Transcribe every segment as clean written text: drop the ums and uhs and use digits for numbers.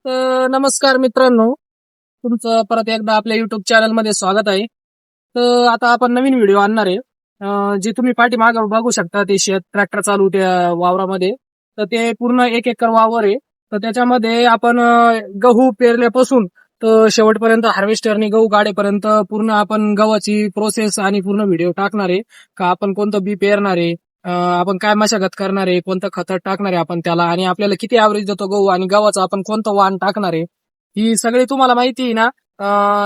नमस्कार मित्रांनो, तुमचं परत एकदा आपल्या युट्यूब चॅनल मध्ये स्वागत आहे. तर आता आपण नवीन व्हिडिओ आणणार आहे. जे तुम्ही पाठीमागं बघू शकता ते शेत ट्रॅक्टर चालू त्या वावरामध्ये. तर ते पूर्ण 1 एकर वावर आहे. तर त्याच्यामध्ये आपण गहू पेरल्यापासून तर शेवटपर्यंत हार्वेस्टरने गहू काढेपर्यंत पूर्ण आपण गव्हाची प्रोसेस आणि पूर्ण व्हिडिओ टाकणार आहे. का आपण कोणतं बी पेरणार आहे, आपण काय मशागत करणार आहे, कोणतं खत टाकणार आहे आपण त्याला, आणि आपल्याला किती ऍव्हरेज देतो गहू, आणि गव्हाचं आपण कोणतं वाण टाकणार आहे, ही सगळी तुम्हाला माहिती आहे ना.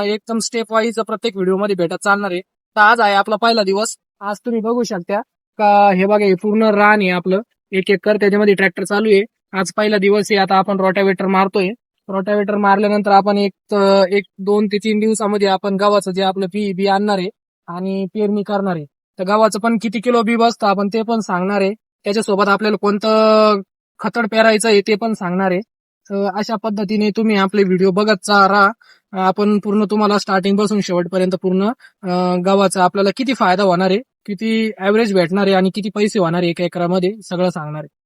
एकदम स्टेप वाईज प्रत्येक व्हिडिओ मध्ये भेटत चालणार आहे. तर आज आहे आपला पहिला दिवस. आज तुम्ही बघू शकता का हे बघा, हे पूर्ण रान आहे आपलं 1 एकर, त्याच्यामध्ये ट्रॅक्टर चालू आहे. आज पहिला दिवस आहे. आता आपण रोटावेटर मारतोय. रोटावेटर मारल्यानंतर आपण एक 2 ते 3 दिवसामध्ये आपण गव्हाचं जे आपलं बी आणणार आहे आणि पेरणी करणार आहे. तर गव्हाचं पण किती किलो बी बसतं आपण ते पण सांगणार आहे. त्याच्यासोबत आपल्याला कोणतं खतड पेरायचं आहे ते पण सांगणार आहे. तर अशा पद्धतीने तुम्ही आपले व्हिडिओ बघत राहा. आपण पूर्ण तुम्हाला स्टार्टिंग पासून शेवटपर्यंत पूर्ण गव्हाचा आपल्याला किती फायदा होणार आहे, किती ऍव्हरेज भेटणार आहे आणि किती पैसे होणार आहे 1 एकरामध्ये सगळं सांगणार आहे.